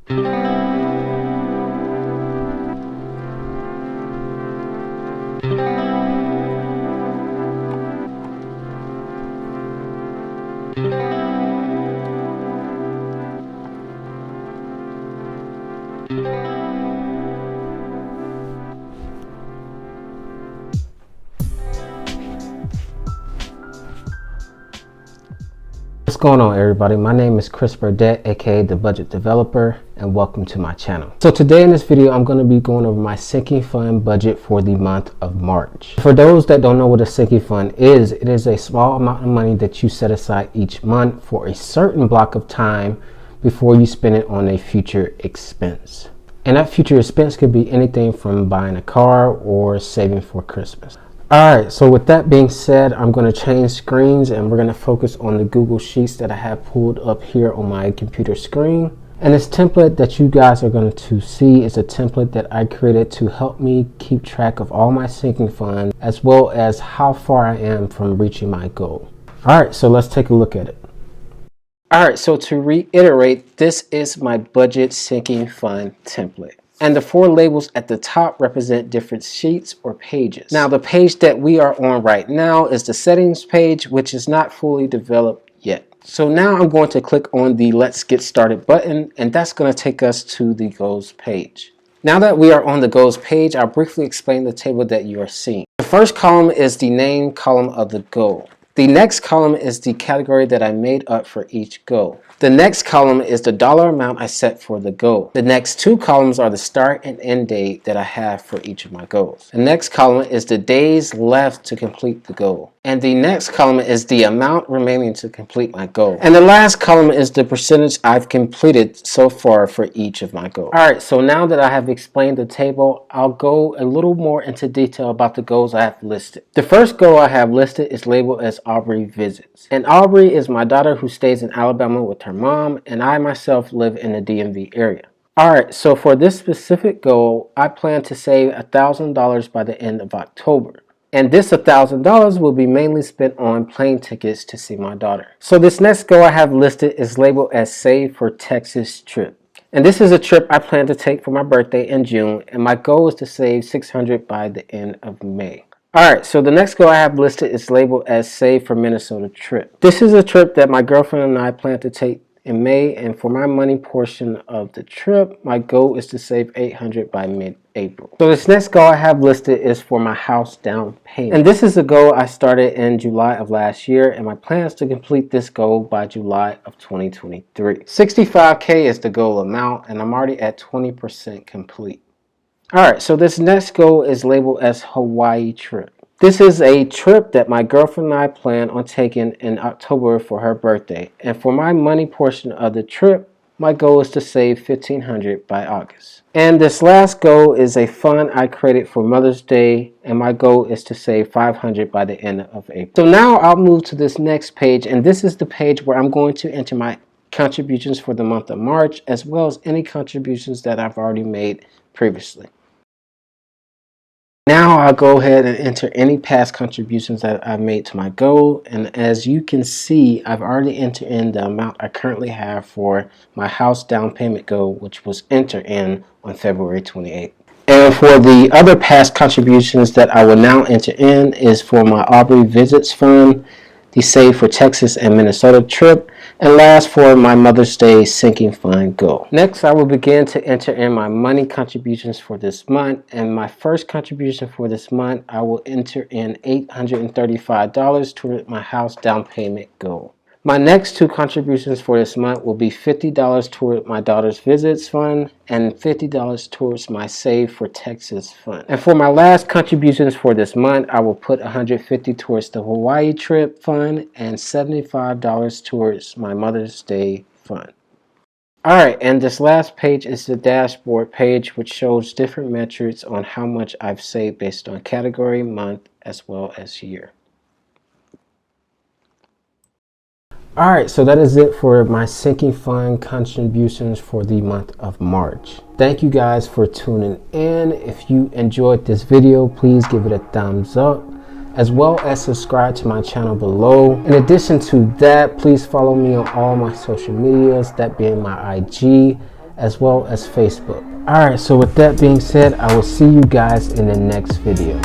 What's going on, everybody? My name is Chris Burdett, aka the Budget Developer, and welcome to my channel. So today in this video, I'm going to be going over my sinking fund budget for the month of March. For those that don't know what a sinking fund is, it is a small amount of money that you set aside each month for a certain block of time before you spend it on a future expense. And that future expense could be anything from buying a car or saving for Christmas. Alright, so with that being said, I'm going to change screens and we're going to focus on the Google Sheets that I have pulled up here on my computer screen. And this template that you guys are going to see is a template that I created to help me keep track of all my sinking funds as well as how far I am from reaching my goal. Alright, so let's take a look at it. Alright, so to reiterate, this is my budget sinking fund template. And the four labels at the top represent different sheets or pages. Now, the page that we are on right now is the settings page, which is not fully developed yet. So now I'm going to click on the Let's Get Started button, and that's going to take us to the goals page. Now that we are on the goals page, I'll briefly explain the table that you are seeing. The first column is the name column of the goal. The next column is the category that I made up for each goal. The next column is the dollar amount I set for the goal. The next two columns are the start and end date that I have for each of my goals. The next column is the days left to complete the goal. And the next column is the amount remaining to complete my goal. And the last column is the percentage I've completed so far for each of my goals. Alright, so now that I have explained the table, I'll go a little more into detail about the goals I have listed. The first goal I have listed is labeled as Aubrey Visits. And Aubrey is my daughter who stays in Alabama with her mom, and I myself live in the DMV area. Alright, so for this specific goal, I plan to save $1,000 by the end of October. And this $1,000 will be mainly spent on plane tickets to see my daughter. So this next goal I have listed is labeled as Save for Texas Trip. And this is a trip I plan to take for my birthday in June, and my goal is to save $600 by the end of May. Alright, so the next goal I have listed is labeled as Save for Minnesota Trip. This is a trip that my girlfriend and I plan to take in May, and for my money portion of the trip, my goal is to save $800 by mid-April. So this next goal I have listed is for my house down payment. And this is a goal I started in July of last year, and my plan is to complete this goal by July of 2023. $65K is the goal amount, and I'm already at 20% complete. Alright, so this next goal is labeled as Hawaii Trip. This is a trip that my girlfriend and I plan on taking in October for her birthday. And for my money portion of the trip, my goal is to save $1,500 by August. And this last goal is a fund I created for Mother's Day, and my goal is to save $500 by the end of April. So now I'll move to this next page, and this is the page where I'm going to enter my contributions for the month of March, as well as any contributions that I've already made previously. Now I'll go ahead and enter any past contributions that I've made to my goal, and as you can see, I've already entered in the amount I currently have for my house down payment goal, which was entered in on February 28th. And for the other past contributions that I will now enter in is for my Aubrey Visits fund, the Save for Texas and Minnesota trip, and last for my Mother's Day sinking fund goal. Next, I will begin to enter in my money contributions for this month, and my first contribution for this month, I will enter in $835 toward my house down payment goal. My next two contributions for this month will be $50 toward my daughter's visits fund and $50 towards my Save for Texas fund. And for my last contributions for this month, I will put $150 towards the Hawaii trip fund and $75 towards my Mother's Day fund. Alright, and this last page is the dashboard page, which shows different metrics on how much I've saved based on category, month, as well as year. Alright, so that is it for my sinking fund contributions for the month of March. Thank you guys for tuning in. If you enjoyed this video, please give it a thumbs up, as well as subscribe to my channel below. In addition to that, please follow me on all my social medias, that being my IG, as well as Facebook. Alright, so with that being said, I will see you guys in the next video.